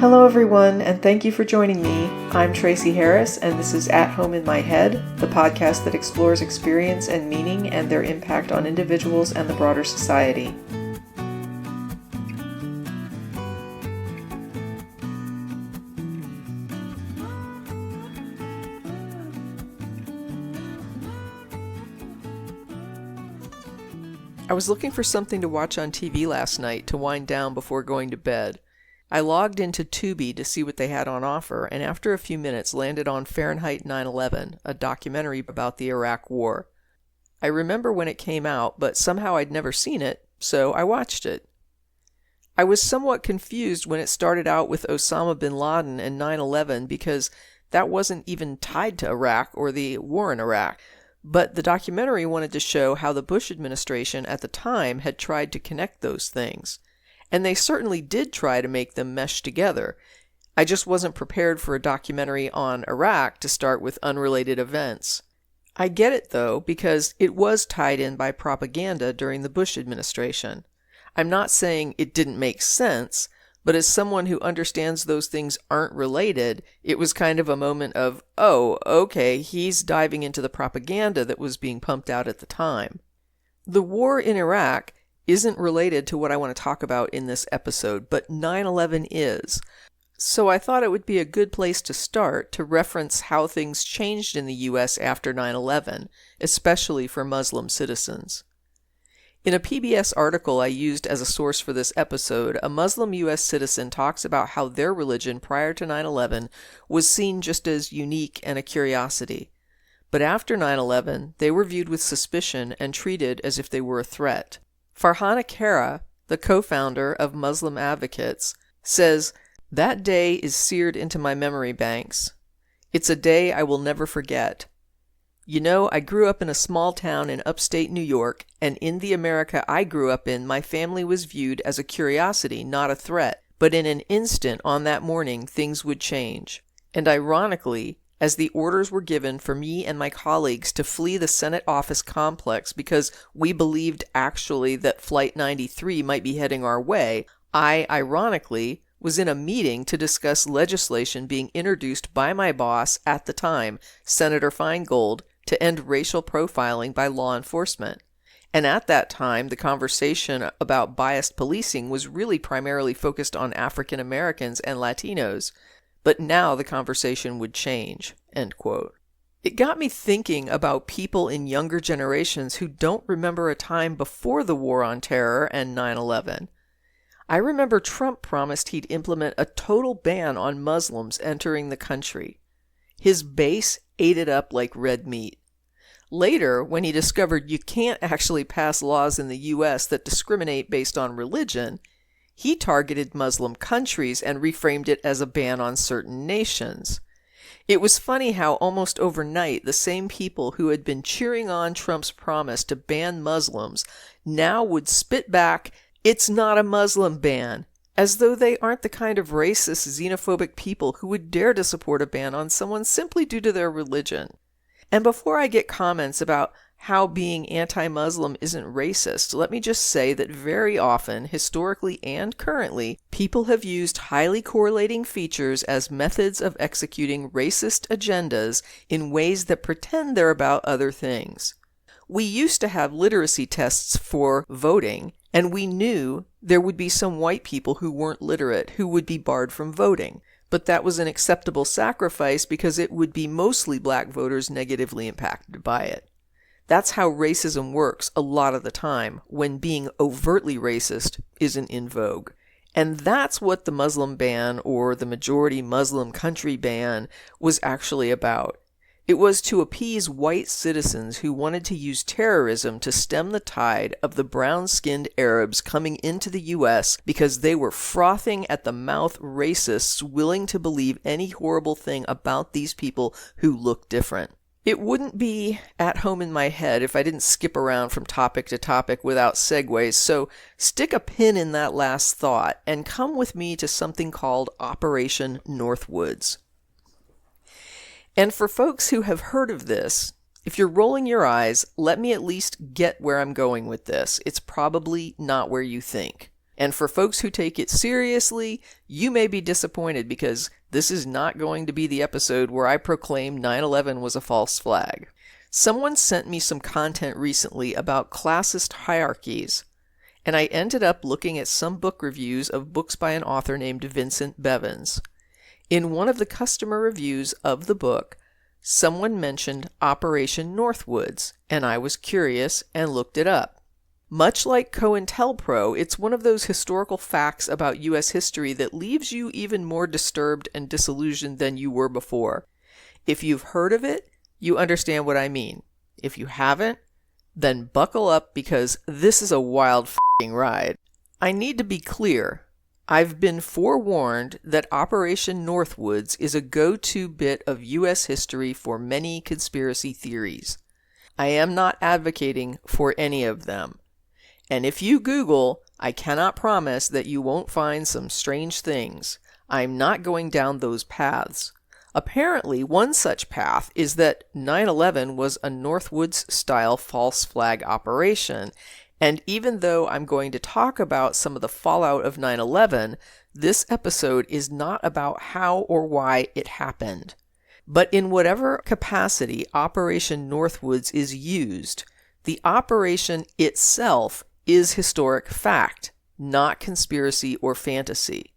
Hello everyone, and thank you for joining me. I'm Tracy Harris, and this is At Home in My Head, the podcast that explores experience and meaning and their impact on individuals and the broader society. I was looking for something to watch on TV last night to wind down before going to bed. I logged into Tubi to see what they had on offer, and after a few minutes landed on Fahrenheit 9/11, a documentary about the Iraq War. I remember when it came out, but somehow I'd never seen it, so I watched it. I was somewhat confused when it started out with Osama bin Laden and 9/11 because that wasn't even tied to Iraq or the war in Iraq. But the documentary wanted to show how the Bush administration at the time had tried to connect those things. And they certainly did try to make them mesh together. I just wasn't prepared for a documentary on Iraq to start with unrelated events. I get it though, because it was tied in by propaganda during the Bush administration. I'm not saying it didn't make sense, but as someone who understands those things aren't related, it was kind of a moment of, oh, okay, he's diving into the propaganda that was being pumped out at the time. The war in Iraq isn't related to what I want to talk about in this episode, but 9/11 is. So I thought it would be a good place to start to reference how things changed in the U.S. after 9/11, especially for Muslim citizens. In a PBS article I used as a source for this episode, a Muslim U.S. citizen talks about how their religion prior to 9/11 was seen just as unique and a curiosity. But after 9/11, they were viewed with suspicion and treated as if they were a threat. Farhana Kara, the co-founder of Muslim Advocates, says, "That day is seared into my memory banks. It's a day I will never forget. You know, I grew up in a small town in upstate New York, and in the America I grew up in, my family was viewed as a curiosity, not a threat. But in an instant on that morning, things would change. And ironically, as the orders were given for me and my colleagues to flee the Senate office complex because we believed actually that Flight 93 might be heading our way, I, ironically, was in a meeting to discuss legislation being introduced by my boss at the time, Senator Feingold, to end racial profiling by law enforcement. And at that time, the conversation about biased policing was really primarily focused on African Americans and Latinos. But now the conversation would change." End quote. It got me thinking about people in younger generations who don't remember a time before the War on Terror and 9/11. I remember Trump promised he'd implement a total ban on Muslims entering the country. His base ate it up like red meat. Later, when he discovered you can't actually pass laws in the U.S. that discriminate based on religion, he targeted Muslim countries and reframed it as a ban on certain nations. It was funny how almost overnight the same people who had been cheering on Trump's promise to ban Muslims now would spit back, "It's not a Muslim ban," as though they aren't the kind of racist, xenophobic people who would dare to support a ban on someone simply due to their religion. And before I get comments about how being anti-Muslim isn't racist, let me just say that very often, historically and currently, people have used highly correlating features as methods of executing racist agendas in ways that pretend they're about other things. We used to have literacy tests for voting, and we knew there would be some white people who weren't literate who would be barred from voting. But that was an acceptable sacrifice because it would be mostly black voters negatively impacted by it. That's how racism works a lot of the time, when being overtly racist isn't in vogue. And that's what the Muslim ban, or the majority Muslim country ban, was actually about. It was to appease white citizens who wanted to use terrorism to stem the tide of the brown-skinned Arabs coming into the U.S. because they were frothing at the mouth racists willing to believe any horrible thing about these people who look different. It wouldn't be at home in my head if I didn't skip around from topic to topic without segues, so stick a pin in that last thought and come with me to something called Operation Northwoods. And for folks who have heard of this, if you're rolling your eyes, let me at least get where I'm going with this. It's probably not where you think. And for folks who take it seriously, you may be disappointed because this is not going to be the episode where I proclaim 9/11 was a false flag. Someone sent me some content recently about classist hierarchies, and I ended up looking at some book reviews of books by an author named Vincent Bevins. In one of the customer reviews of the book, someone mentioned Operation Northwoods, and I was curious and looked it up. Much like COINTELPRO, it's one of those historical facts about U.S. history that leaves you even more disturbed and disillusioned than you were before. If you've heard of it, you understand what I mean. If you haven't, then buckle up because this is a wild f***ing ride. I need to be clear. I've been forewarned that Operation Northwoods is a go-to bit of U.S. history for many conspiracy theories. I am not advocating for any of them. And if you Google, I cannot promise that you won't find some strange things. I'm not going down those paths. Apparently, one such path is that 9/11 was a Northwoods-style false flag operation, and even though I'm going to talk about some of the fallout of 9/11, this episode is not about how or why it happened. But in whatever capacity Operation Northwoods is used, the operation itself is historic fact, not conspiracy or fantasy.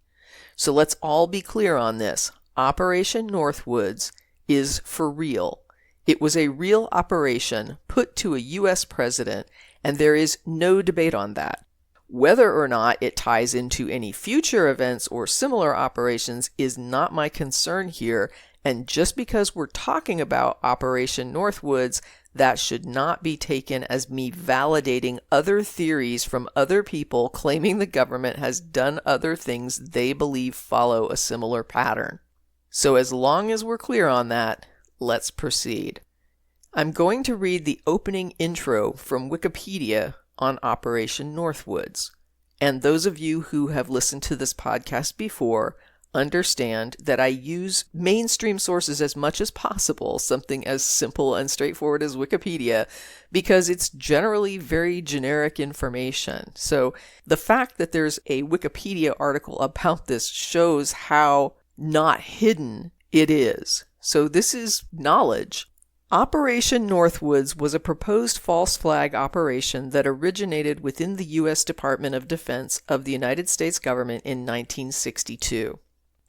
So let's all be clear on this. Operation Northwoods is for real. It was a real operation put to a U.S. president, and there is no debate on that. Whether or not it ties into any future events or similar operations is not my concern here, and just because we're talking about Operation Northwoods, that should not be taken as me validating other theories from other people claiming the government has done other things they believe follow a similar pattern. So as long as we're clear on that, let's proceed. I'm going to read the opening intro from Wikipedia on Operation Northwoods. And those of you who have listened to this podcast before understand that I use mainstream sources as much as possible, something as simple and straightforward as Wikipedia, because it's generally very generic information. So the fact that there's a Wikipedia article about this shows how not hidden it is. So this is knowledge. Operation Northwoods was a proposed false flag operation that originated within the U.S. Department of Defense of the United States government in 1962.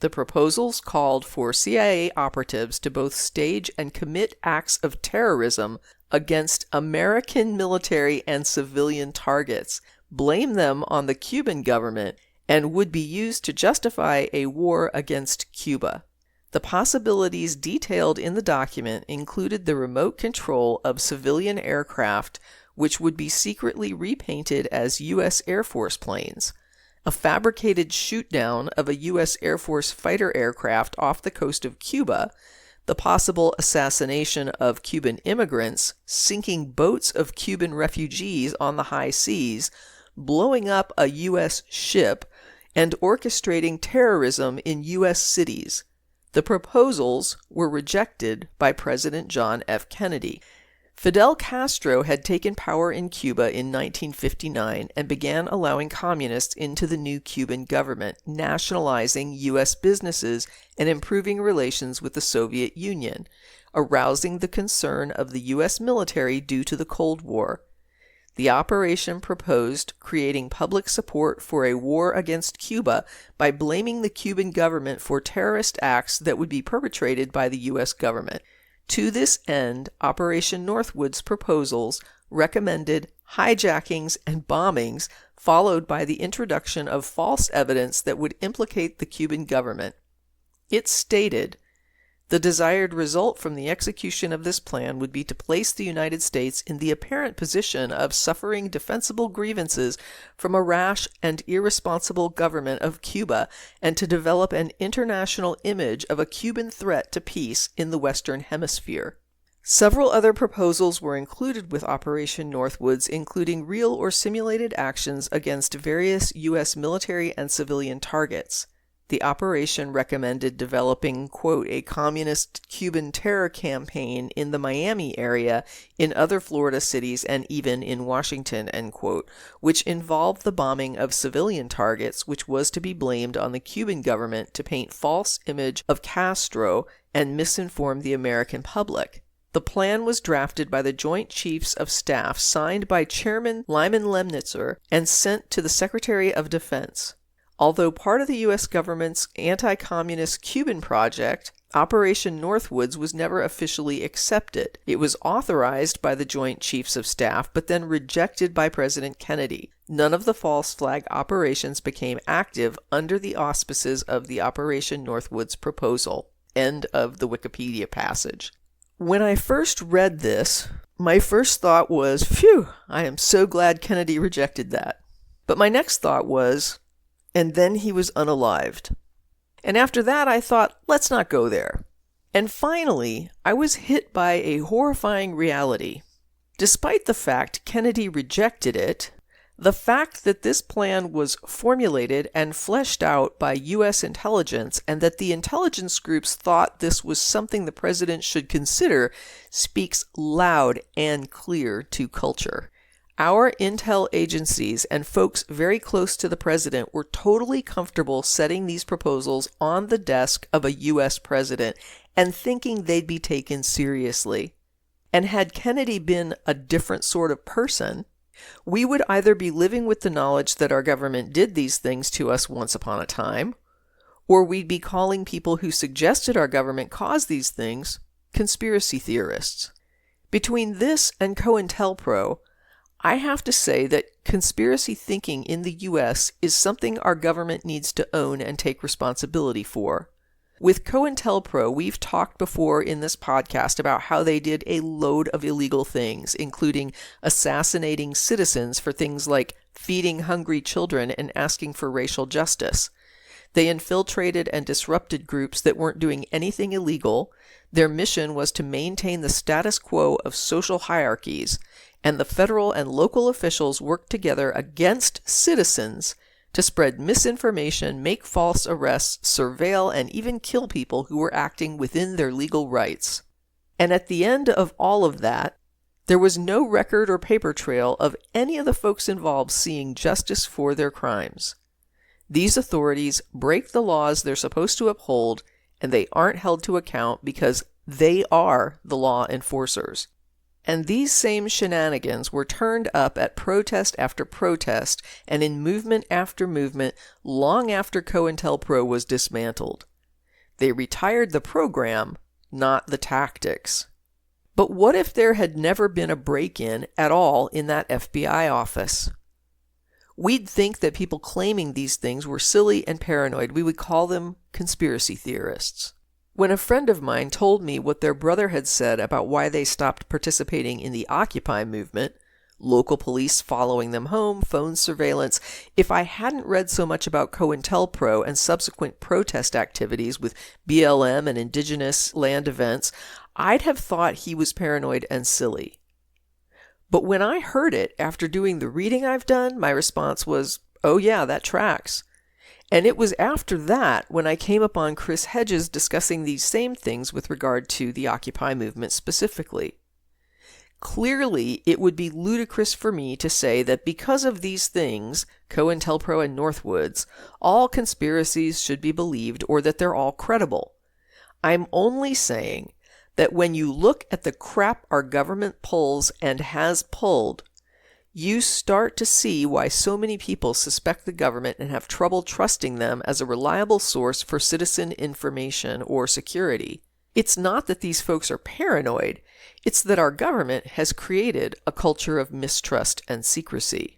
The proposals called for CIA operatives to both stage and commit acts of terrorism against American military and civilian targets, blame them on the Cuban government, and would be used to justify a war against Cuba. The possibilities detailed in the document included the remote control of civilian aircraft, which would be secretly repainted as U.S. Air Force planes, a fabricated shoot-down of a U.S. Air Force fighter aircraft off the coast of Cuba, the possible assassination of Cuban immigrants, sinking boats of Cuban refugees on the high seas, blowing up a U.S. ship, and orchestrating terrorism in U.S. cities. The proposals were rejected by President John F. Kennedy. Fidel Castro had taken power in Cuba in 1959 and began allowing communists into the new Cuban government, nationalizing U.S. businesses and improving relations with the Soviet Union, arousing the concern of the U.S. military due to the Cold War. The operation proposed creating public support for a war against Cuba by blaming the Cuban government for terrorist acts that would be perpetrated by the U.S. government. To this end, Operation Northwoods proposals recommended hijackings and bombings, followed by the introduction of false evidence that would implicate the Cuban government. It stated, the desired result from the execution of this plan would be to place the United States in the apparent position of suffering defensible grievances from a rash and irresponsible government of Cuba, and to develop an international image of a Cuban threat to peace in the Western Hemisphere. Several other proposals were included with Operation Northwoods, including real or simulated actions against various U.S. military and civilian targets. The operation recommended developing, quote, a communist Cuban terror campaign in the Miami area, in other Florida cities, and even in Washington, end quote, which involved the bombing of civilian targets, which was to be blamed on the Cuban government to paint false image of Castro and misinform the American public. The plan was drafted by the Joint Chiefs of Staff, signed by Chairman Lyman Lemnitzer, and sent to the Secretary of Defense. Although part of the U.S. government's anti-communist Cuban project, Operation Northwoods was never officially accepted. It was authorized by the Joint Chiefs of Staff, but then rejected by President Kennedy. None of the false flag operations became active under the auspices of the Operation Northwoods proposal. End of the Wikipedia passage. When I first read this, my first thought was, phew, I am so glad Kennedy rejected that. But my next thought was, and then he was unalived. And after that, I thought, let's not go there. And finally, I was hit by a horrifying reality. Despite the fact Kennedy rejected it, the fact that this plan was formulated and fleshed out by U.S. intelligence and that the intelligence groups thought this was something the president should consider speaks loud and clear to culture. Our intel agencies and folks very close to the president were totally comfortable setting these proposals on the desk of a U.S. president and thinking they'd be taken seriously. And had Kennedy been a different sort of person, we would either be living with the knowledge that our government did these things to us once upon a time, or we'd be calling people who suggested our government caused these things conspiracy theorists. Between this and COINTELPRO, I have to say that conspiracy thinking in the U.S. is something our government needs to own and take responsibility for. With COINTELPRO, we've talked before in this podcast about how they did a load of illegal things, including assassinating citizens for things like feeding hungry children and asking for racial justice. They infiltrated and disrupted groups that weren't doing anything illegal. Their mission was to maintain the status quo of social hierarchies, and the federal and local officials worked together against citizens to spread misinformation, make false arrests, surveil, and even kill people who were acting within their legal rights. And at the end of all of that, there was no record or paper trail of any of the folks involved seeing justice for their crimes. These authorities break the laws they're supposed to uphold, and they aren't held to account because they are the law enforcers. And these same shenanigans were turned up at protest after protest and in movement after movement long after COINTELPRO was dismantled. They retired the program, not the tactics. But what if there had never been a break-in at all in that FBI office? We'd think that people claiming these things were silly and paranoid. We would call them conspiracy theorists. When a friend of mine told me what their brother had said about why they stopped participating in the Occupy movement, local police following them home, phone surveillance, if I hadn't read so much about COINTELPRO and subsequent protest activities with BLM and indigenous land events, I'd have thought he was paranoid and silly. But when I heard it after doing the reading I've done, my response was, oh yeah, that tracks. And it was after that when I came upon Chris Hedges discussing these same things with regard to the Occupy movement specifically. Clearly, it would be ludicrous for me to say that because of these things, COINTELPRO and Northwoods, all conspiracies should be believed or that they're all credible. I'm only saying that when you look at the crap our government pulls and has pulled, you start to see why so many people suspect the government and have trouble trusting them as a reliable source for citizen information or security. It's not that these folks are paranoid, it's that our government has created a culture of mistrust and secrecy.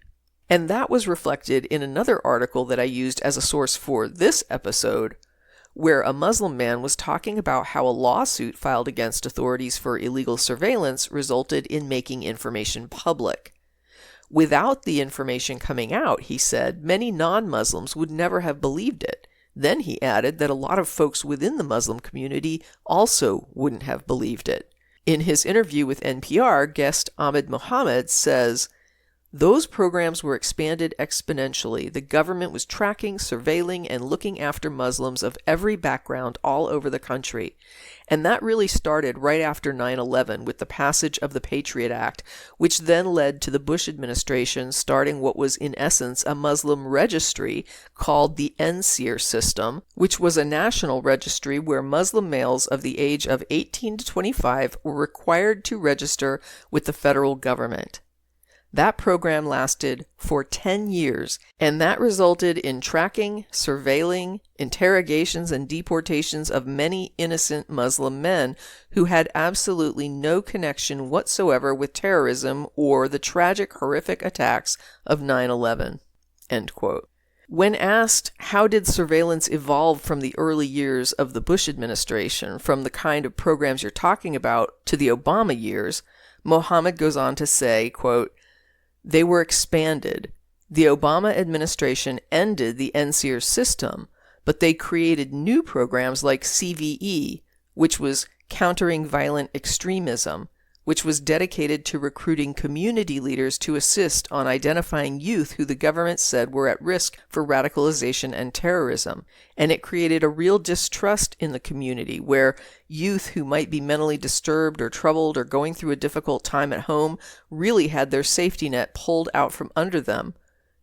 And that was reflected in another article that I used as a source for this episode, where a Muslim man was talking about how a lawsuit filed against authorities for illegal surveillance resulted in making information public. Without the information coming out, he said, many non-Muslims would never have believed it. Then he added that a lot of folks within the Muslim community also wouldn't have believed it. In his interview with NPR, guest Ahmed Mohammed says, Those programs were expanded exponentially. The government was tracking, surveilling, and looking after Muslims of every background all over the country. And that really started right after 9/11 with the passage of the Patriot Act, which then led to the Bush administration starting what was in essence a Muslim registry called the NSEER system, which was a national registry where Muslim males of the age of 18 to 25 were required to register with the federal government. That program lasted for 10 years, and that resulted in tracking, surveilling, interrogations, and deportations of many innocent Muslim men who had absolutely no connection whatsoever with terrorism or the tragic, horrific attacks of 9/11. End quote. When asked how did surveillance evolve from the early years of the Bush administration, from the kind of programs you're talking about, to the Obama years, Mohammed goes on to say, quote, "They were expanded. The Obama administration ended the NSEER system, but they created new programs like CVE, which was Countering Violent Extremism, which was dedicated to recruiting community leaders to assist on identifying youth who the government said were at risk for radicalization and terrorism. And it created a real distrust in the community where youth who might be mentally disturbed or troubled or going through a difficult time at home really had their safety net pulled out from under them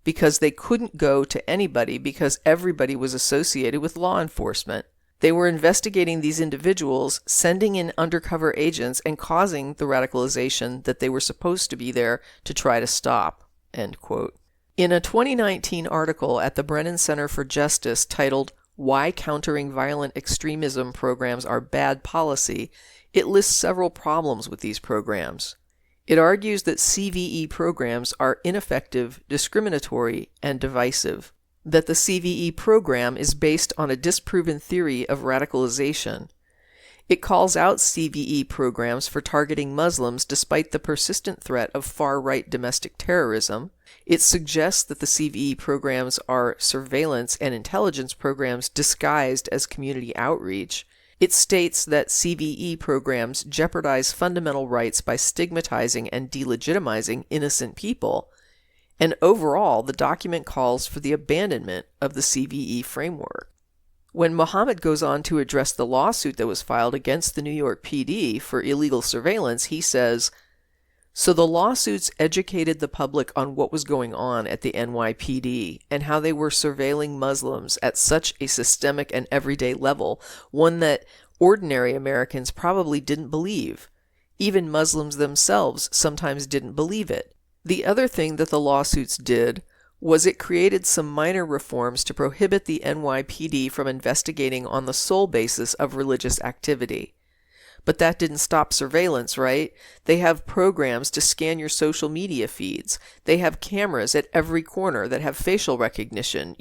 because they couldn't go to anybody because everybody was associated with law enforcement. They were investigating these individuals, sending in undercover agents, and causing the radicalization that they were supposed to be there to try to stop." End quote. In a 2019 article at the Brennan Center for Justice titled "Why Countering Violent Extremism Programs Are Bad Policy," it lists several problems with these programs. It argues that CVE programs are ineffective, discriminatory, and divisive. That the CVE program is based on a disproven theory of radicalization. It calls out CVE programs for targeting Muslims despite the persistent threat of far-right domestic terrorism. It suggests that the CVE programs are surveillance and intelligence programs disguised as community outreach. It states that CVE programs jeopardize fundamental rights by stigmatizing and delegitimizing innocent people. And overall, the document calls for the abandonment of the CVE framework. When Mohammed goes on to address the lawsuit that was filed against the New York PD for illegal surveillance, he says, "So the lawsuits educated the public on what was going on at the NYPD and how they were surveilling Muslims at such a systemic and everyday level, one that ordinary Americans probably didn't believe. Even Muslims themselves sometimes didn't believe it. The other thing that the lawsuits did was it created some minor reforms to prohibit the NYPD from investigating on the sole basis of religious activity. But that didn't stop surveillance, right? They have programs to scan your social media feeds. They have cameras at every corner that have facial recognition.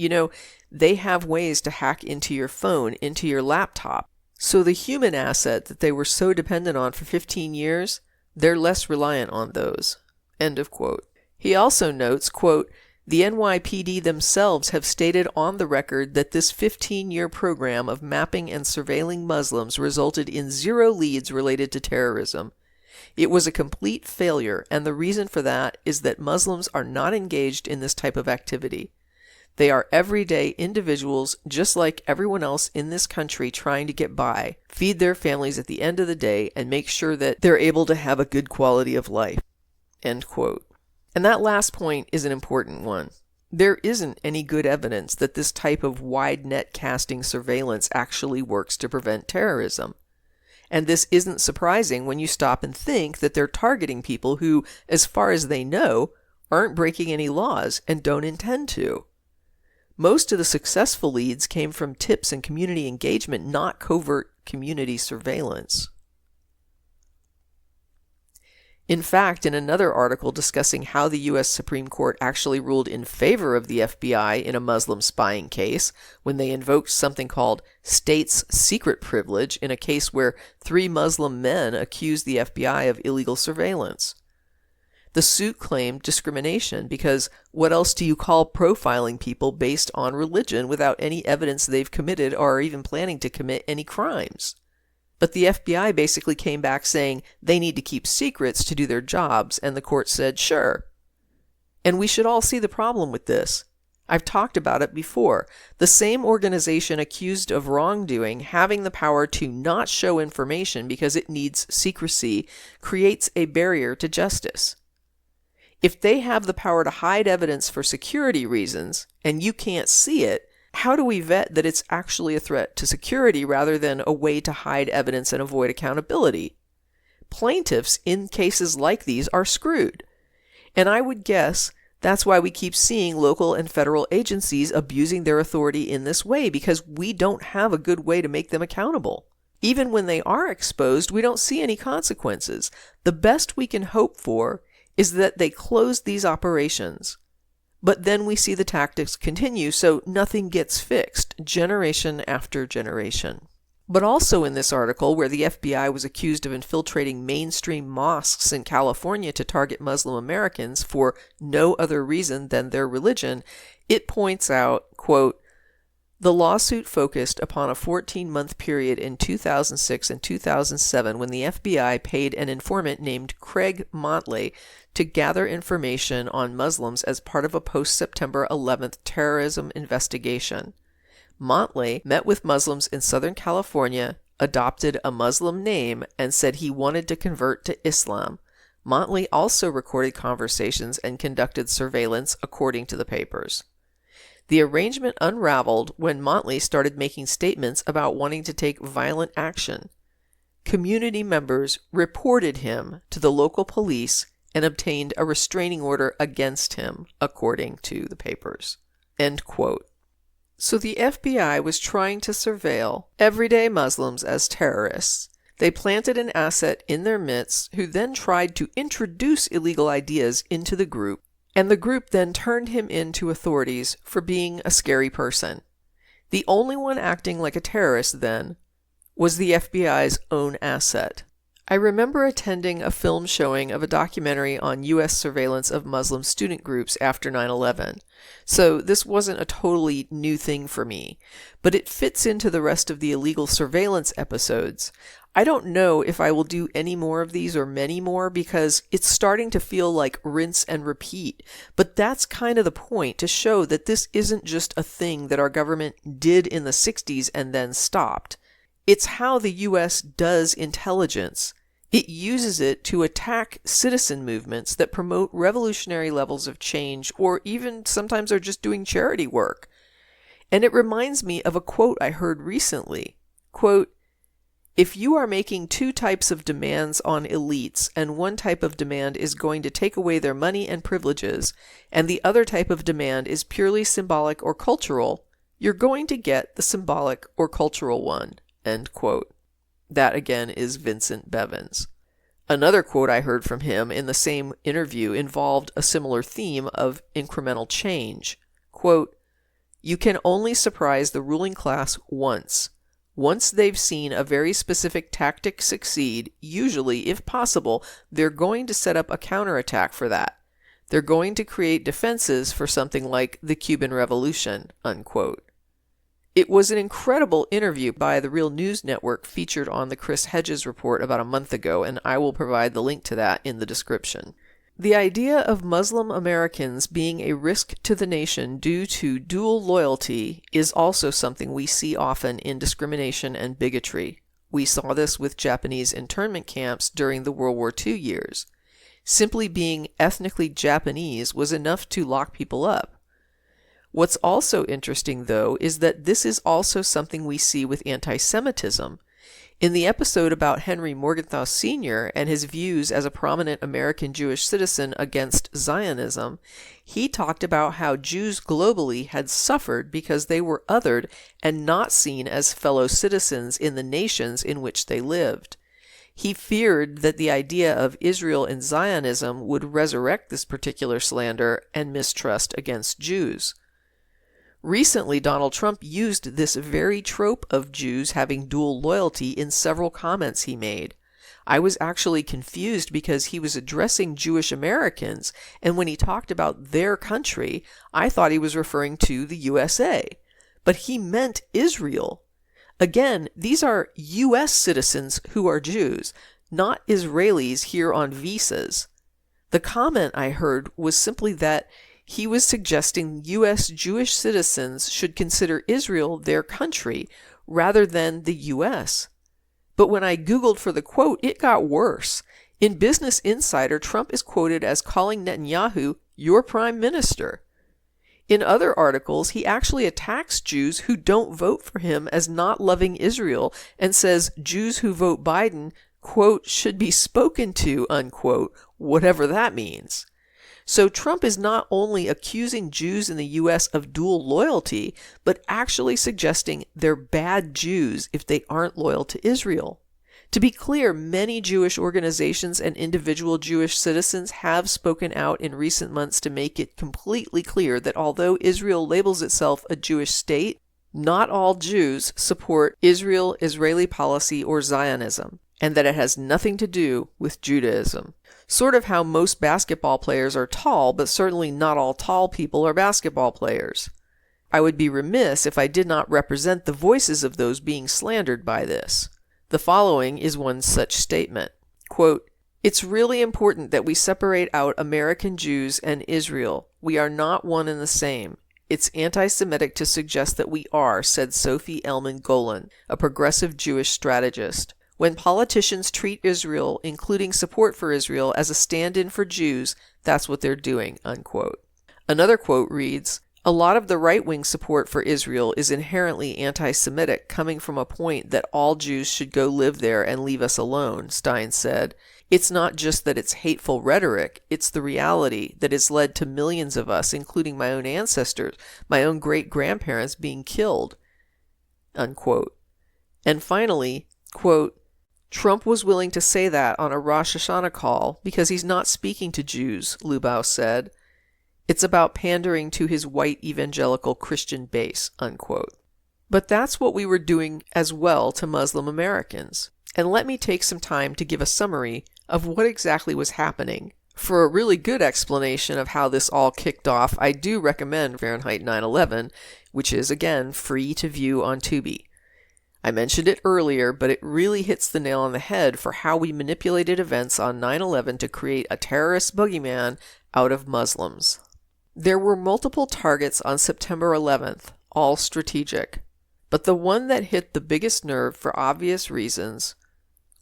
They have ways to hack into your phone, into your laptop. So the human asset that they were so dependent on for 15 years, they're less reliant on those." End of quote. He also notes, quote, "The NYPD themselves have stated on the record that this 15-year program of mapping and surveilling Muslims resulted in 0 leads related to terrorism. It was a complete failure, and the reason for that is that Muslims are not engaged in this type of activity. They are everyday individuals just like everyone else in this country trying to get by, feed their families at the end of the day, and make sure that they're able to have a good quality of life." End quote. And that last point is an important one. There isn't any good evidence that this type of wide net casting surveillance actually works to prevent terrorism. And this isn't surprising when you stop and think that they're targeting people who, as far as they know, aren't breaking any laws and don't intend to. Most of the successful leads came from tips and community engagement, not covert community surveillance. In fact, in another article discussing how the U.S. Supreme Court actually ruled in favor of the FBI in a Muslim spying case when they invoked something called state's secret privilege in a case where 3 Muslim men accused the FBI of illegal surveillance. The suit claimed discrimination because what else do you call profiling people based on religion without any evidence they've committed or are even planning to commit any crimes? But the FBI basically came back saying they need to keep secrets to do their jobs, and the court said, sure. And we should all see the problem with this. I've talked about it before. The same organization accused of wrongdoing having the power to not show information because it needs secrecy creates a barrier to justice. If they have the power to hide evidence for security reasons, and you can't see it, how do we vet that it's actually a threat to security rather than a way to hide evidence and avoid accountability? Plaintiffs in cases like these are screwed. And I would guess that's why we keep seeing local and federal agencies abusing their authority in this way, because we don't have a good way to make them accountable. Even when they are exposed, we don't see any consequences. The best we can hope for is that they close these operations. But then we see the tactics continue, so nothing gets fixed, generation after generation. But also in this article, where the FBI was accused of infiltrating mainstream mosques in California to target Muslim Americans for no other reason than their religion, it points out, quote, the lawsuit focused upon a 14-month period in 2006 and 2007 when the FBI paid an informant named Craig Motley to gather information on Muslims as part of a post-September 11th terrorism investigation. Motley met with Muslims in Southern California, adopted a Muslim name, and said he wanted to convert to Islam. Motley also recorded conversations and conducted surveillance, according to the papers. The arrangement unraveled when Motley started making statements about wanting to take violent action. Community members reported him to the local police and obtained a restraining order against him, according to the papers. End quote. So the FBI was trying to surveil everyday Muslims as terrorists. They planted an asset in their midst who then tried to introduce illegal ideas into the group, and the group then turned him in to authorities for being a scary person. The only one acting like a terrorist then was the FBI's own asset. I remember attending a film showing of a documentary on U.S. surveillance of Muslim student groups after 9/11. So this wasn't a totally new thing for me, but it fits into the rest of the illegal surveillance episodes. I don't know if I will do any more of these or many more because it's starting to feel like rinse and repeat. But that's kind of the point, to show that this isn't just a thing that our government did in the 60s and then stopped. It's how the U.S. does intelligence. It uses it to attack citizen movements that promote revolutionary levels of change, or even sometimes are just doing charity work. And it reminds me of a quote I heard recently. Quote, if you are making two types of demands on elites, and one type of demand is going to take away their money and privileges, and the other type of demand is purely symbolic or cultural, you're going to get the symbolic or cultural one. End quote. That again is Vincent Bevins. Another quote I heard from him in the same interview involved a similar theme of incremental change. Quote, you can only surprise the ruling class once. Once they've seen a very specific tactic succeed, usually, if possible, they're going to set up a counterattack for that. They're going to create defenses for something like the Cuban Revolution, unquote. It was an incredible interview by the Real News Network featured on the Chris Hedges report about a month ago, and I will provide the link to that in the description. The idea of Muslim Americans being a risk to the nation due to dual loyalty is also something we see often in discrimination and bigotry. We saw this with Japanese internment camps during the World War II years. Simply being ethnically Japanese was enough to lock people up. What's also interesting, though, is that this is also something we see with anti-Semitism. In the episode about Henry Morgenthau Sr. and his views as a prominent American Jewish citizen against Zionism, he talked about how Jews globally had suffered because they were othered and not seen as fellow citizens in the nations in which they lived. He feared that the idea of Israel and Zionism would resurrect this particular slander and mistrust against Jews. Recently, Donald Trump used this very trope of Jews having dual loyalty in several comments he made. I was actually confused because he was addressing Jewish Americans, and when he talked about their country, I thought he was referring to the USA. But he meant Israel. Again, these are U.S. citizens who are Jews, not Israelis here on visas. The comment I heard was simply that he was suggesting U.S. Jewish citizens should consider Israel their country rather than the U.S. But when I Googled for the quote, it got worse. In Business Insider, Trump is quoted as calling Netanyahu your prime minister. In other articles, he actually attacks Jews who don't vote for him as not loving Israel and says Jews who vote Biden, quote, should be spoken to, unquote, whatever that means. So Trump is not only accusing Jews in the U.S. of dual loyalty, but actually suggesting they're bad Jews if they aren't loyal to Israel. To be clear, many Jewish organizations and individual Jewish citizens have spoken out in recent months to make it completely clear that although Israel labels itself a Jewish state, not all Jews support Israel, Israeli policy, or Zionism, and that it has nothing to do with Judaism. Sort of how most basketball players are tall, but certainly not all tall people are basketball players. I would be remiss if I did not represent the voices of those being slandered by this. The following is one such statement. Quote, "It's really important that we separate out American Jews and Israel. We are not one and the same. It's anti-Semitic to suggest that we are," said Sophie Elman-Golan, a progressive Jewish strategist. "When politicians treat Israel, including support for Israel, as a stand-in for Jews, that's what they're doing," unquote. Another quote reads, "A lot of the right-wing support for Israel is inherently anti-Semitic, coming from a point that all Jews should go live there and leave us alone," Stein said. "It's not just that it's hateful rhetoric, it's the reality that has led to millions of us, including my own ancestors, my own great-grandparents, being killed," unquote. And finally, quote, "Trump was willing to say that on a Rosh Hashanah call because he's not speaking to Jews," Lubow said. "It's about pandering to his white evangelical Christian base," unquote. But that's what we were doing as well to Muslim Americans. And let me take some time to give a summary of what exactly was happening. For a really good explanation of how this all kicked off, I do recommend Fahrenheit 9/11, which is, again, free to view on Tubi. I mentioned it earlier, but it really hits the nail on the head for how we manipulated events on 9/11 to create a terrorist boogeyman out of Muslims. There were multiple targets on September 11th, all strategic, but the one that hit the biggest nerve for obvious reasons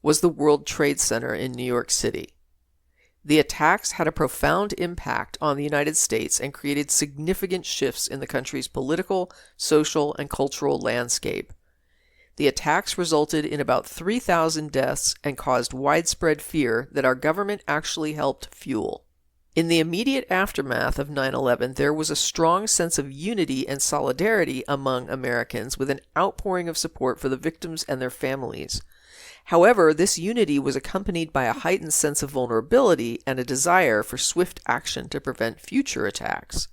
was the World Trade Center in New York City. The attacks had a profound impact on the United States and created significant shifts in the country's political, social, and cultural landscape. The attacks resulted in about 3,000 deaths and caused widespread fear that our government actually helped fuel. In the immediate aftermath of 9/11, there was a strong sense of unity and solidarity among Americans, with an outpouring of support for the victims and their families. However, this unity was accompanied by a heightened sense of vulnerability and a desire for swift action to prevent future attacks.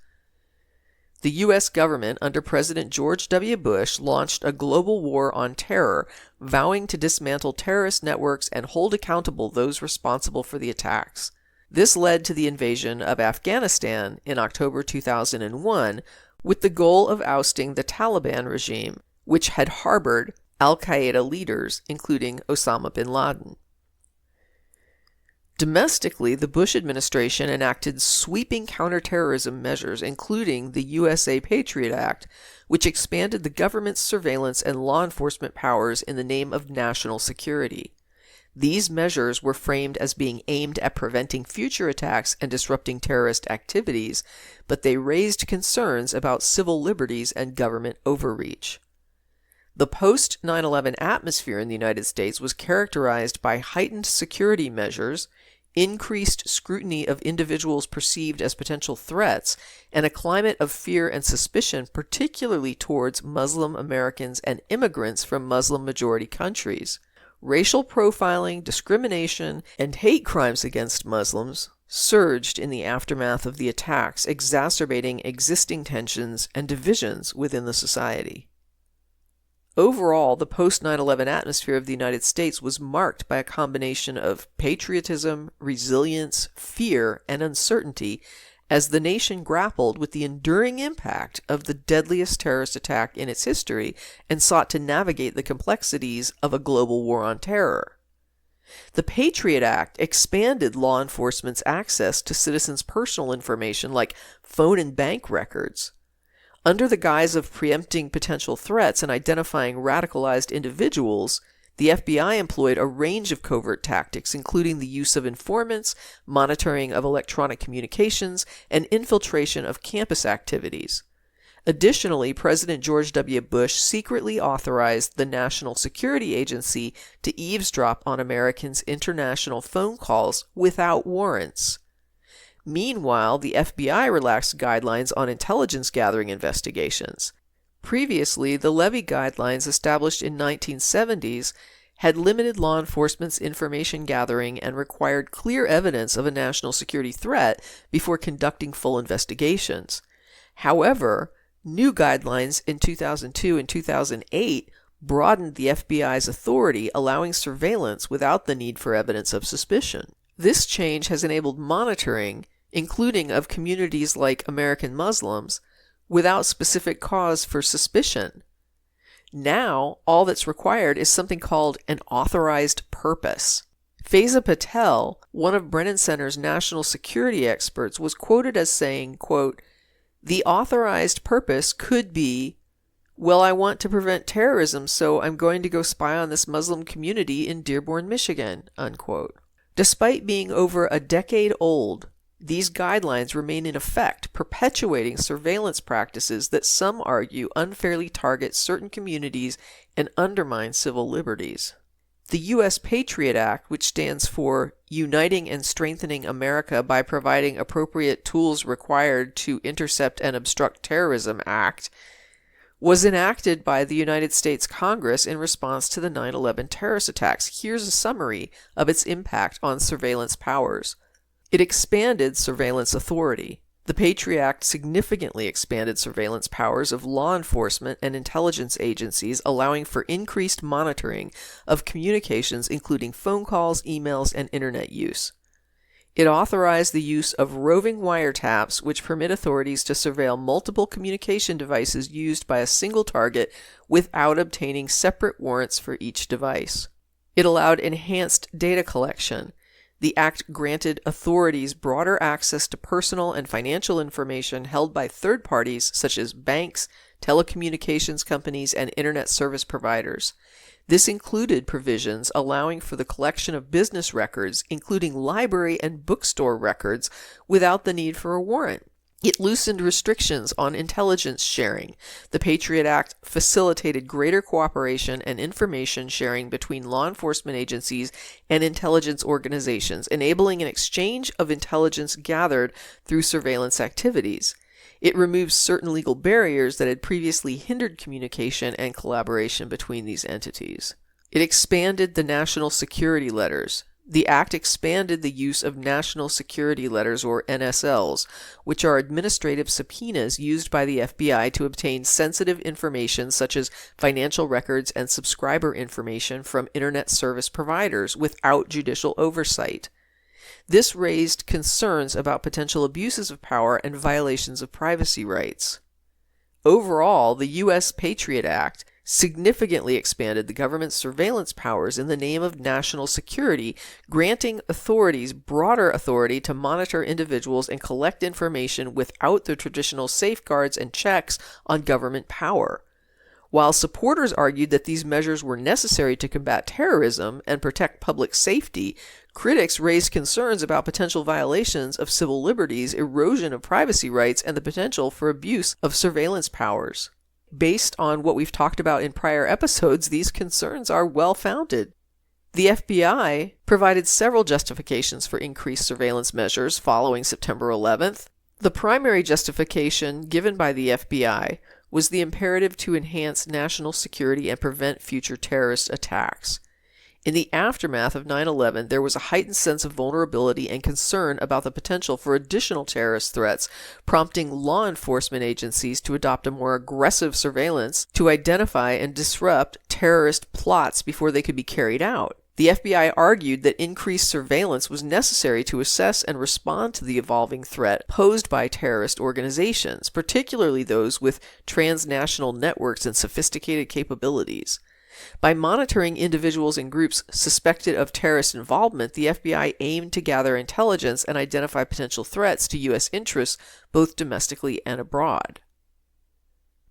The U.S. government, under President George W. Bush, launched a global war on terror, vowing to dismantle terrorist networks and hold accountable those responsible for the attacks. This led to the invasion of Afghanistan in October 2001, with the goal of ousting the Taliban regime, which had harbored al-Qaeda leaders, including Osama bin Laden. Domestically, the Bush administration enacted sweeping counterterrorism measures, including the USA Patriot Act, which expanded the government's surveillance and law enforcement powers in the name of national security. These measures were framed as being aimed at preventing future attacks and disrupting terrorist activities, but they raised concerns about civil liberties and government overreach. The post-9/11 atmosphere in the United States was characterized by heightened security measures, increased scrutiny of individuals perceived as potential threats, and a climate of fear and suspicion, particularly towards Muslim Americans and immigrants from Muslim-majority countries. Racial profiling, discrimination, and hate crimes against Muslims surged in the aftermath of the attacks, exacerbating existing tensions and divisions within the society. Overall, the post-9/11 atmosphere of the United States was marked by a combination of patriotism, resilience, fear, and uncertainty as the nation grappled with the enduring impact of the deadliest terrorist attack in its history and sought to navigate the complexities of a global war on terror. The Patriot Act expanded law enforcement's access to citizens' personal information like phone and bank records. Under the guise of preempting potential threats and identifying radicalized individuals, the FBI employed a range of covert tactics, including the use of informants, monitoring of electronic communications, and infiltration of campus activities. Additionally, President George W. Bush secretly authorized the National Security Agency to eavesdrop on Americans' international phone calls without warrants. Meanwhile, the FBI relaxed guidelines on intelligence gathering investigations. Previously, the levy guidelines established in 1970s had limited law enforcement's information gathering and required clear evidence of a national security threat before conducting full investigations. However, new guidelines in 2002 and 2008 broadened the FBI's authority, allowing surveillance without the need for evidence of suspicion. This change has enabled monitoring, including of communities like American Muslims, without specific cause for suspicion. Now, all that's required is something called an authorized purpose. Faiza Patel, one of Brennan Center's national security experts, was quoted as saying, quote, "The authorized purpose could be, well, I want to prevent terrorism, so I'm going to go spy on this Muslim community in Dearborn, Michigan," unquote. Despite being over a decade old, these guidelines remain in effect, perpetuating surveillance practices that some argue unfairly target certain communities and undermine civil liberties. The U.S. Patriot Act, which stands for Uniting and Strengthening America by Providing Appropriate Tools Required to Intercept and Obstruct Terrorism Act, was enacted by the United States Congress in response to the 9/11 terrorist attacks. Here's a summary of its impact on surveillance powers. It expanded surveillance authority. The Patriot Act significantly expanded surveillance powers of law enforcement and intelligence agencies, allowing for increased monitoring of communications, including phone calls, emails, and internet use. It authorized the use of roving wiretaps, which permit authorities to surveil multiple communication devices used by a single target without obtaining separate warrants for each device. It allowed enhanced data collection. The Act granted authorities broader access to personal and financial information held by third parties such as banks, telecommunications companies, and internet service providers. This included provisions allowing for the collection of business records, including library and bookstore records, without the need for a warrant. It loosened restrictions on intelligence sharing. The Patriot Act facilitated greater cooperation and information sharing between law enforcement agencies and intelligence organizations, enabling an exchange of intelligence gathered through surveillance activities. It removed certain legal barriers that had previously hindered communication and collaboration between these entities. It expanded the national security letters. The Act expanded the use of National Security Letters, or NSLs, which are administrative subpoenas used by the FBI to obtain sensitive information such as financial records and subscriber information from internet service providers without judicial oversight. This raised concerns about potential abuses of power and violations of privacy rights. Overall, the U.S. Patriot Act significantly expanded the government's surveillance powers in the name of national security, granting authorities broader authority to monitor individuals and collect information without the traditional safeguards and checks on government power. While supporters argued that these measures were necessary to combat terrorism and protect public safety, critics raised concerns about potential violations of civil liberties, erosion of privacy rights, and the potential for abuse of surveillance powers. Based on what we've talked about in prior episodes, these concerns are well-founded. The FBI provided several justifications for increased surveillance measures following September 11th. The primary justification given by the FBI was the imperative to enhance national security and prevent future terrorist attacks. In the aftermath of 9/11, there was a heightened sense of vulnerability and concern about the potential for additional terrorist threats, prompting law enforcement agencies to adopt a more aggressive surveillance to identify and disrupt terrorist plots before they could be carried out. The FBI argued that increased surveillance was necessary to assess and respond to the evolving threat posed by terrorist organizations, particularly those with transnational networks and sophisticated capabilities. By monitoring individuals and groups suspected of terrorist involvement, the FBI aimed to gather intelligence and identify potential threats to U.S. interests, both domestically and abroad.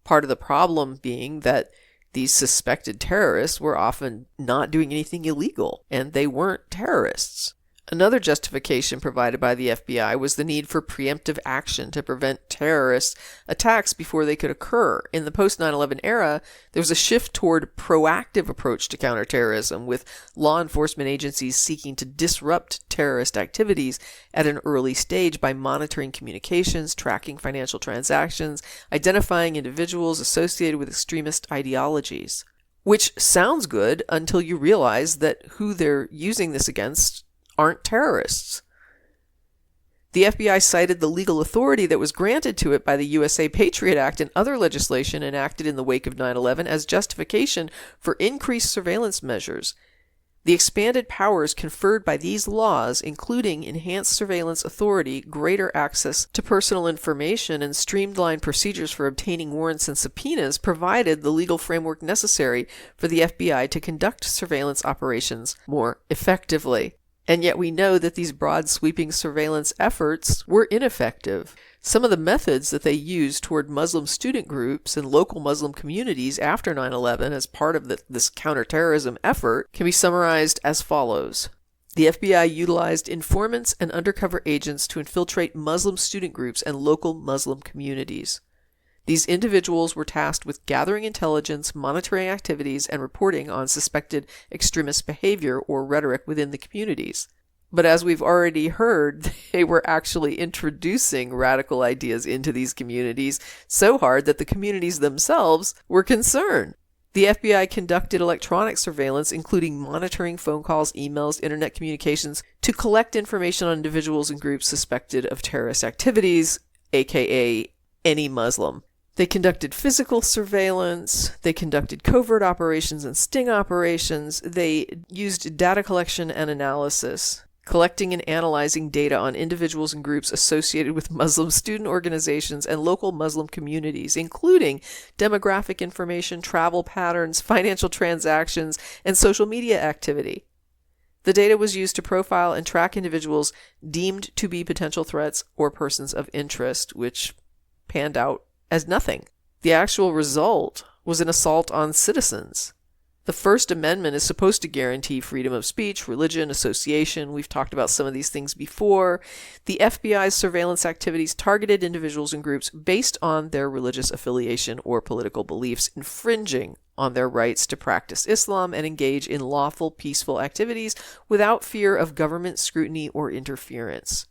Part of the problem being that these suspected terrorists were often not doing anything illegal, and they weren't terrorists. Another justification provided by the FBI was the need for preemptive action to prevent terrorist attacks before they could occur. In the post-9/11 era, there was a shift toward proactive approach to counterterrorism, with law enforcement agencies seeking to disrupt terrorist activities at an early stage by monitoring communications, tracking financial transactions, identifying individuals associated with extremist ideologies. Which sounds good until you realize that who they're using this against aren't terrorists. The FBI cited the legal authority that was granted to it by the USA Patriot Act and other legislation enacted in the wake of 9/11 as justification for increased surveillance measures. The expanded powers conferred by these laws, including enhanced surveillance authority, greater access to personal information, and streamlined procedures for obtaining warrants and subpoenas, provided the legal framework necessary for the FBI to conduct surveillance operations more effectively. And yet we know that these broad sweeping surveillance efforts were ineffective. Some of the methods that they used toward Muslim student groups and local Muslim communities after 9/11 as part of this counterterrorism effort can be summarized as follows. The FBI utilized informants and undercover agents to infiltrate Muslim student groups and local Muslim communities. These individuals were tasked with gathering intelligence, monitoring activities, and reporting on suspected extremist behavior or rhetoric within the communities. But as we've already heard, they were actually introducing radical ideas into these communities so hard that the communities themselves were concerned. The FBI conducted electronic surveillance, including monitoring phone calls, emails, internet communications, to collect information on individuals and groups suspected of terrorist activities, aka any Muslim. They conducted physical surveillance, they conducted covert operations and sting operations, they used data collection and analysis, collecting and analyzing data on individuals and groups associated with Muslim student organizations and local Muslim communities, including demographic information, travel patterns, financial transactions, and social media activity. The data was used to profile and track individuals deemed to be potential threats or persons of interest, which panned out as nothing. The actual result was an assault on citizens. The First Amendment is supposed to guarantee freedom of speech, religion, association. We've talked about some of these things before. The FBI's surveillance activities targeted individuals and groups based on their religious affiliation or political beliefs, infringing on their rights to practice Islam and engage in lawful, peaceful activities without fear of government scrutiny or interference.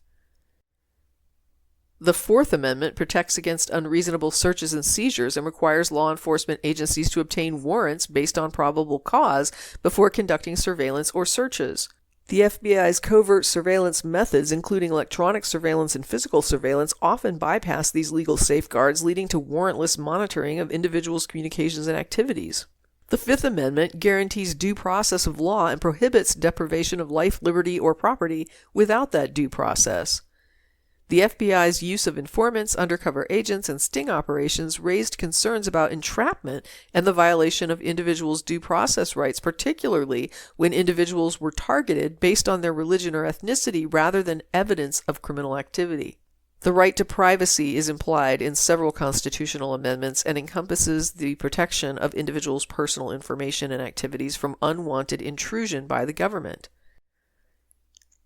The Fourth Amendment protects against unreasonable searches and seizures and requires law enforcement agencies to obtain warrants based on probable cause before conducting surveillance or searches. The FBI's covert surveillance methods, including electronic surveillance and physical surveillance, often bypass these legal safeguards, leading to warrantless monitoring of individuals' communications and activities. The Fifth Amendment guarantees due process of law and prohibits deprivation of life, liberty, or property without that due process. The FBI's use of informants, undercover agents, and sting operations raised concerns about entrapment and the violation of individuals' due process rights, particularly when individuals were targeted based on their religion or ethnicity rather than evidence of criminal activity. The right to privacy is implied in several constitutional amendments and encompasses the protection of individuals' personal information and activities from unwanted intrusion by the government.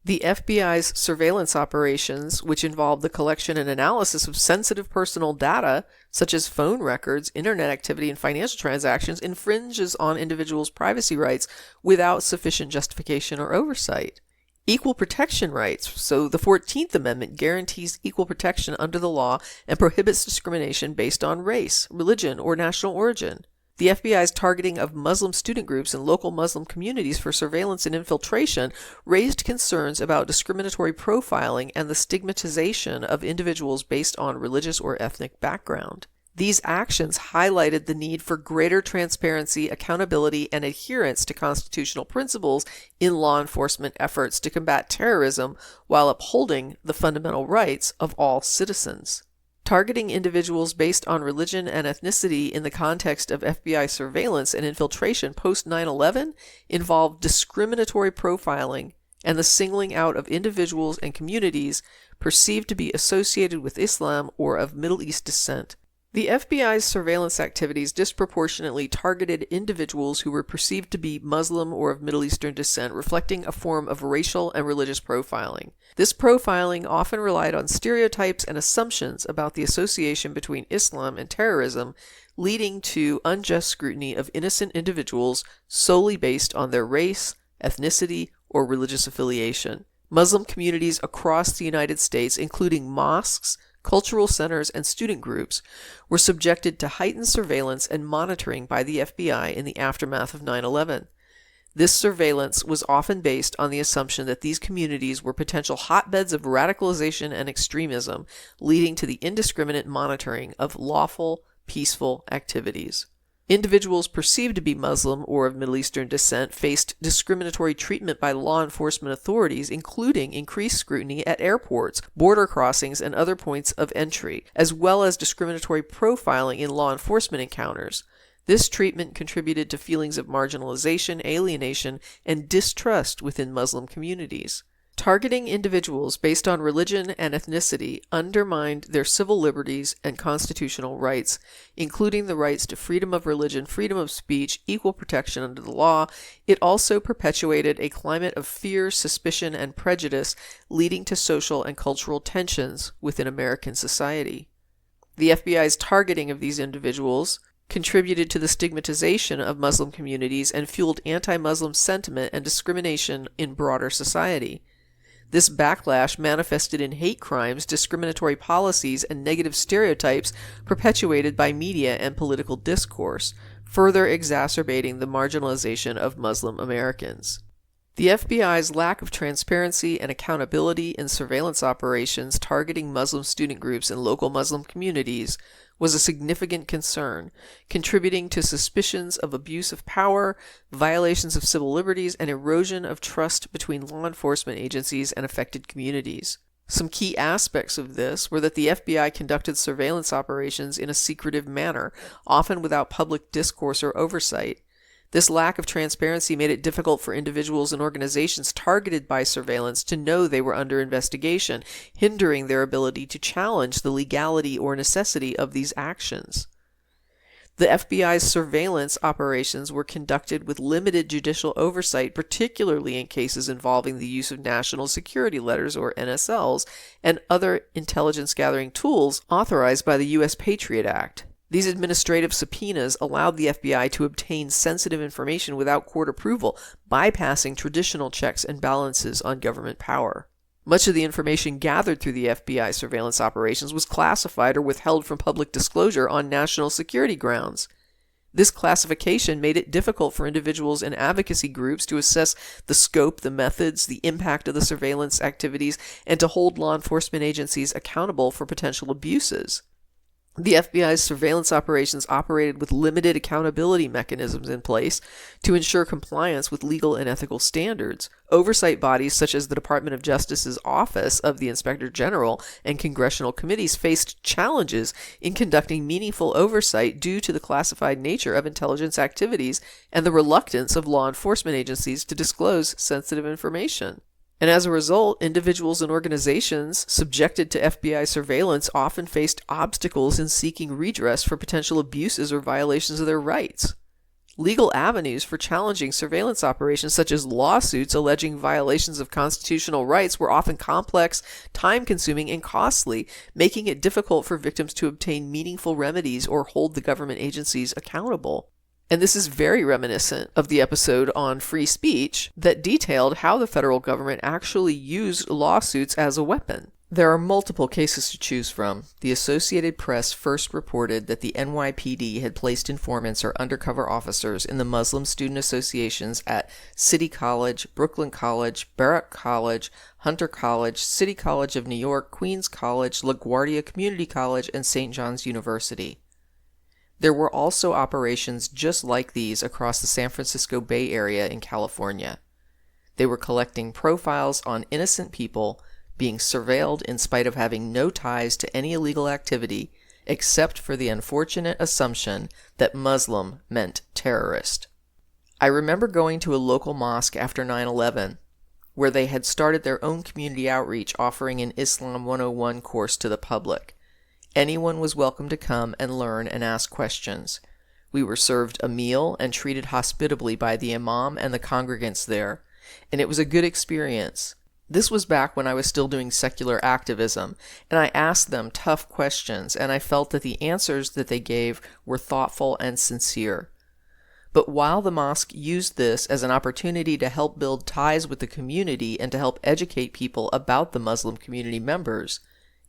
The FBI's surveillance operations, which involve the collection and analysis of sensitive personal data, such as phone records, internet activity, and financial transactions, infringes on individuals' privacy rights without sufficient justification or oversight. Equal protection rights. So the 14th Amendment guarantees equal protection under the law and prohibits discrimination based on race, religion, or national origin. The FBI's targeting of Muslim student groups and local Muslim communities for surveillance and infiltration raised concerns about discriminatory profiling and the stigmatization of individuals based on religious or ethnic background. These actions highlighted the need for greater transparency, accountability, and adherence to constitutional principles in law enforcement efforts to combat terrorism while upholding the fundamental rights of all citizens. Targeting individuals based on religion and ethnicity in the context of FBI surveillance and infiltration post 9/11 involved discriminatory profiling and the singling out of individuals and communities perceived to be associated with Islam or of Middle East descent. The FBI's surveillance activities disproportionately targeted individuals who were perceived to be Muslim or of Middle Eastern descent, reflecting a form of racial and religious profiling. This profiling often relied on stereotypes and assumptions about the association between Islam and terrorism, leading to unjust scrutiny of innocent individuals solely based on their race, ethnicity, or religious affiliation. Muslim communities across the United States, including mosques, cultural centers, and student groups, were subjected to heightened surveillance and monitoring by the FBI in the aftermath of 9/11. This surveillance was often based on the assumption that these communities were potential hotbeds of radicalization and extremism, leading to the indiscriminate monitoring of lawful, peaceful activities. Individuals perceived to be Muslim or of Middle Eastern descent faced discriminatory treatment by law enforcement authorities, including increased scrutiny at airports, border crossings, and other points of entry, as well as discriminatory profiling in law enforcement encounters. This treatment contributed to feelings of marginalization, alienation, and distrust within Muslim communities. Targeting individuals based on religion and ethnicity undermined their civil liberties and constitutional rights, including the rights to freedom of religion, freedom of speech, equal protection under the law. It also perpetuated a climate of fear, suspicion, and prejudice, leading to social and cultural tensions within American society. The FBI's targeting of these individuals contributed to the stigmatization of Muslim communities and fueled anti-Muslim sentiment and discrimination in broader society. This backlash manifested in hate crimes, discriminatory policies, and negative stereotypes perpetuated by media and political discourse, further exacerbating the marginalization of Muslim Americans. The FBI's lack of transparency and accountability in surveillance operations targeting Muslim student groups and local Muslim communities was a significant concern, contributing to suspicions of abuse of power, violations of civil liberties, and erosion of trust between law enforcement agencies and affected communities. Some key aspects of this were that the FBI conducted surveillance operations in a secretive manner, often without public discourse or oversight. This lack of transparency made it difficult for individuals and organizations targeted by surveillance to know they were under investigation, hindering their ability to challenge the legality or necessity of these actions. The FBI's surveillance operations were conducted with limited judicial oversight, particularly in cases involving the use of national security letters, or NSLs, and other intelligence gathering tools authorized by the U.S. Patriot Act. These administrative subpoenas allowed the FBI to obtain sensitive information without court approval, bypassing traditional checks and balances on government power. Much of the information gathered through the FBI surveillance operations was classified or withheld from public disclosure on national security grounds. This classification made it difficult for individuals and advocacy groups to assess the scope, the methods, the impact of the surveillance activities, and to hold law enforcement agencies accountable for potential abuses. The FBI's surveillance operations operated with limited accountability mechanisms in place to ensure compliance with legal and ethical standards. Oversight bodies such as the Department of Justice's Office of the Inspector General and congressional committees faced challenges in conducting meaningful oversight due to the classified nature of intelligence activities and the reluctance of law enforcement agencies to disclose sensitive information. And as a result, individuals and organizations subjected to FBI surveillance often faced obstacles in seeking redress for potential abuses or violations of their rights. Legal avenues for challenging surveillance operations, such as lawsuits alleging violations of constitutional rights, were often complex, time-consuming, and costly, making it difficult for victims to obtain meaningful remedies or hold the government agencies accountable. And this is very reminiscent of the episode on free speech that detailed how the federal government actually used lawsuits as a weapon. There are multiple cases to choose from. The Associated Press first reported that the NYPD had placed informants or undercover officers in the Muslim student associations at City College, Brooklyn College, Baruch College, Hunter College, City College of New York, Queens College, LaGuardia Community College, and St. John's University. There were also operations just like these across the San Francisco Bay Area in California. They were collecting profiles on innocent people being surveilled in spite of having no ties to any illegal activity except for the unfortunate assumption that Muslim meant terrorist. I remember going to a local mosque after 9/11, where they had started their own community outreach offering an Islam 101 course to the public. Anyone was welcome to come and learn and ask questions. We were served a meal and treated hospitably by the imam and the congregants there, and it was a good experience. This was back when I was still doing secular activism, and I asked them tough questions, and I felt that the answers that they gave were thoughtful and sincere. But while the mosque used this as an opportunity to help build ties with the community and to help educate people about the Muslim community members,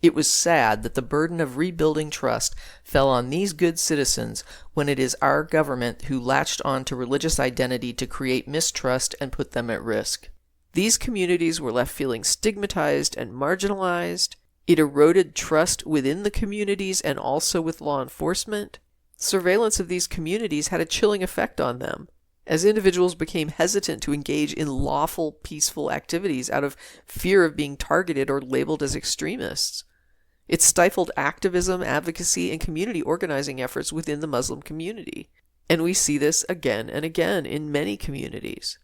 it was sad that the burden of rebuilding trust fell on these good citizens when it is our government who latched on to religious identity to create mistrust and put them at risk. These communities were left feeling stigmatized and marginalized. It eroded trust within the communities and also with law enforcement. Surveillance of these communities had a chilling effect on them, as individuals became hesitant to engage in lawful, peaceful activities out of fear of being targeted or labeled as extremists. It stifled activism, advocacy, and community organizing efforts within the Muslim community. And we see this again and again in many communities.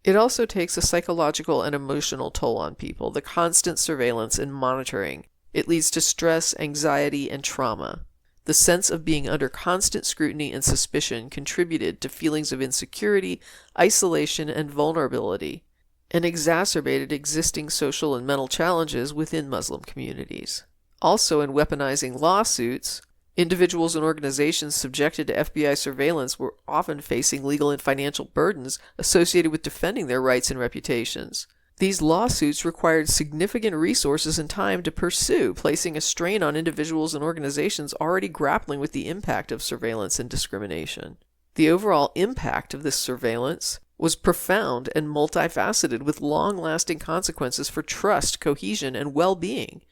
It also takes a psychological and emotional toll on people, the constant surveillance and monitoring. It leads to stress, anxiety, and trauma. The sense of being under constant scrutiny and suspicion contributed to feelings of insecurity, isolation, and vulnerability, and exacerbated existing social and mental challenges within Muslim communities. Also, in weaponizing lawsuits, individuals and organizations subjected to FBI surveillance were often facing legal and financial burdens associated with defending their rights and reputations. These lawsuits required significant resources and time to pursue, placing a strain on individuals and organizations already grappling with the impact of surveillance and discrimination. The overall impact of this surveillance was profound and multifaceted, with long-lasting consequences for trust, cohesion, and well-being.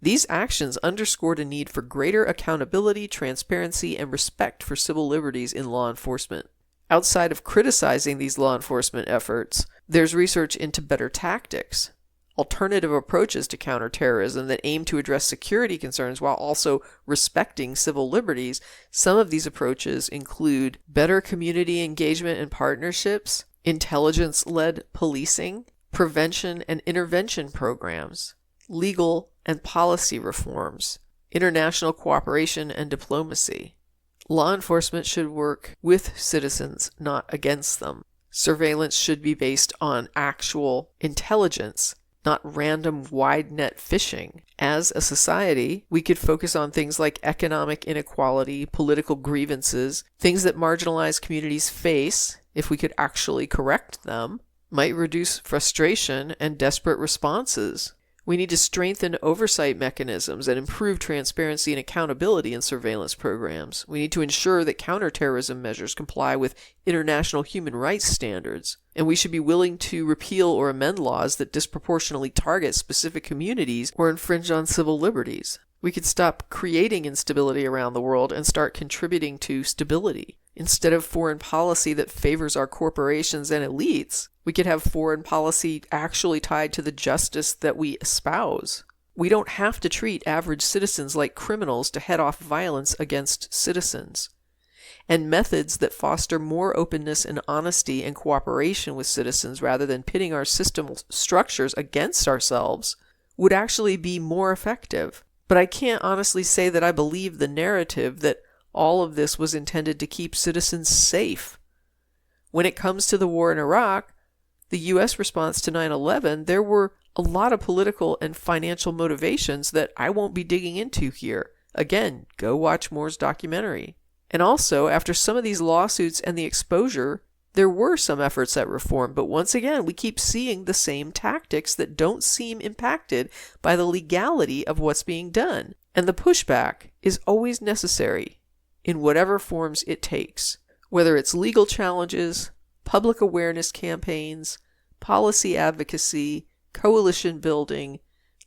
These actions underscored a need for greater accountability, transparency, and respect for civil liberties in law enforcement. Outside of criticizing these law enforcement efforts, there's research into better tactics, alternative approaches to counterterrorism that aim to address security concerns while also respecting civil liberties. Some of these approaches include better community engagement and partnerships, intelligence-led policing, prevention and intervention programs, legal and policy reforms, international cooperation and diplomacy. Law enforcement should work with citizens, not against them. Surveillance should be based on actual intelligence, not random wide net fishing. As a society, we could focus on things like economic inequality, political grievances, things that marginalized communities face, if we could actually correct them, might reduce frustration and desperate responses. We need to strengthen oversight mechanisms and improve transparency and accountability in surveillance programs. We need to ensure that counterterrorism measures comply with international human rights standards. And we should be willing to repeal or amend laws that disproportionately target specific communities or infringe on civil liberties. We could stop creating instability around the world and start contributing to stability. Instead of foreign policy that favors our corporations and elites, we could have foreign policy actually tied to the justice that we espouse. We don't have to treat average citizens like criminals to head off violence against citizens. And methods that foster more openness and honesty and cooperation with citizens rather than pitting our system structures against ourselves would actually be more effective. But I can't honestly say that I believe the narrative that all of this was intended to keep citizens safe. When it comes to the war in Iraq, the U.S. response to 9/11, there were a lot of political and financial motivations that I won't be digging into here. Again, go watch Moore's documentary. And also, after some of these lawsuits and the exposure, there were some efforts at reform, but once again, we keep seeing the same tactics that don't seem impacted by the legality of what's being done. And the pushback is always necessary in whatever forms it takes, whether it's legal challenges, public awareness campaigns, policy advocacy, coalition building,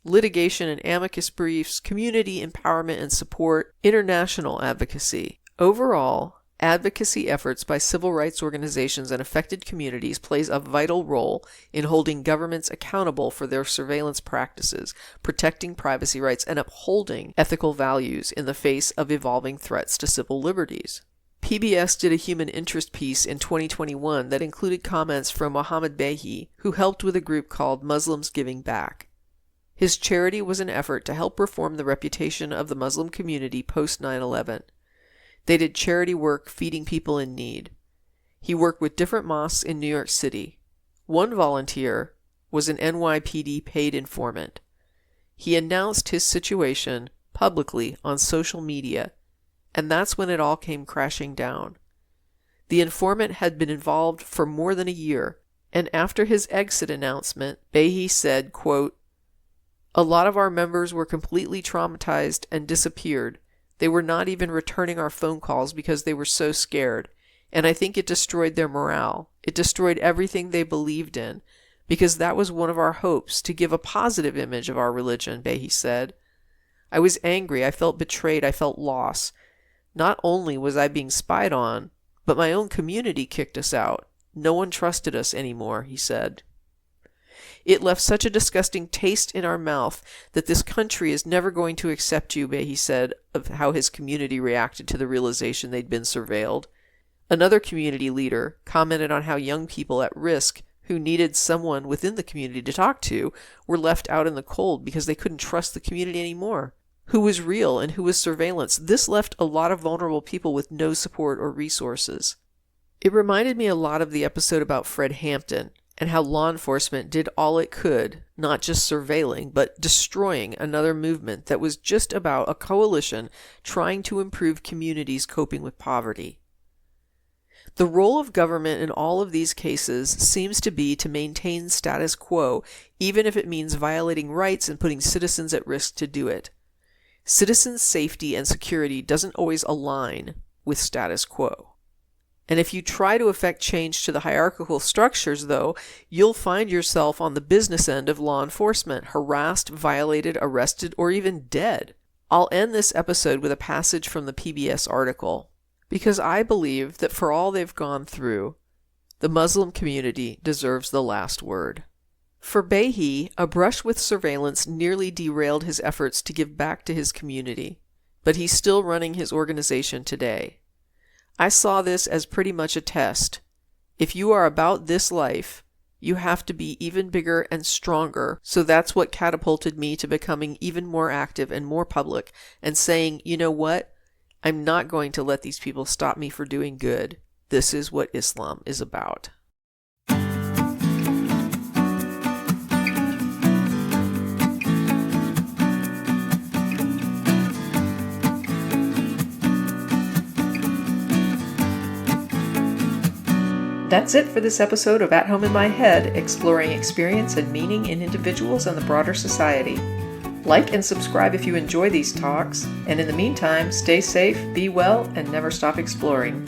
litigation and amicus briefs, community empowerment and support, international advocacy. Overall, Advocacy efforts by civil rights organizations and affected communities plays a vital role in holding governments accountable for their surveillance practices, protecting privacy rights, and upholding ethical values in the face of evolving threats to civil liberties. PBS did a human interest piece in 2021 that included comments from Mohammed Behi, who helped with a group called Muslims Giving Back. His charity was an effort to help reform the reputation of the Muslim community post 9/11. They did charity work feeding people in need. He worked with different mosques in New York City. One volunteer was an NYPD paid informant. He announced his situation publicly on social media, and that's when it all came crashing down. The informant had been involved for more than a year, and after his exit announcement, Behi said, quote, "A lot of our members were completely traumatized and disappeared. They were not even returning our phone calls because they were so scared, and I think it destroyed their morale. It destroyed everything they believed in, because that was one of our hopes, to give a positive image of our religion," Behi said. "I was angry, I felt betrayed, I felt loss. Not only was I being spied on, but my own community kicked us out. No one trusted us anymore," he said. "It left such a disgusting taste in our mouth that this country is never going to accept you," Behi said of how his community reacted to the realization they'd been surveilled. Another community leader commented on how young people at risk who needed someone within the community to talk to were left out in the cold because they couldn't trust the community anymore. Who was real and who was surveillance? This left a lot of vulnerable people with no support or resources. It reminded me a lot of the episode about Fred Hampton, and how law enforcement did all it could, not just surveilling, but destroying another movement that was just about a coalition trying to improve communities coping with poverty. The role of government in all of these cases seems to be to maintain status quo, even if it means violating rights and putting citizens at risk to do it. Citizens' safety and security doesn't always align with status quo. And if you try to effect change to the hierarchical structures, though, you'll find yourself on the business end of law enforcement, harassed, violated, arrested, or even dead. I'll end this episode with a passage from the PBS article, because I believe that for all they've gone through, the Muslim community deserves the last word. For Behi, a brush with surveillance nearly derailed his efforts to give back to his community, but he's still running his organization today. I saw this as pretty much a test. If you are about this life, you have to be even bigger and stronger, so that's what catapulted me to becoming even more active and more public, and saying, you know what? I'm not going to let these people stop me for doing good. This is what Islam is about. That's it for this episode of At Home in My Head, exploring experience and meaning in individuals and the broader society. Like and subscribe if you enjoy these talks, and in the meantime, stay safe, be well, and never stop exploring.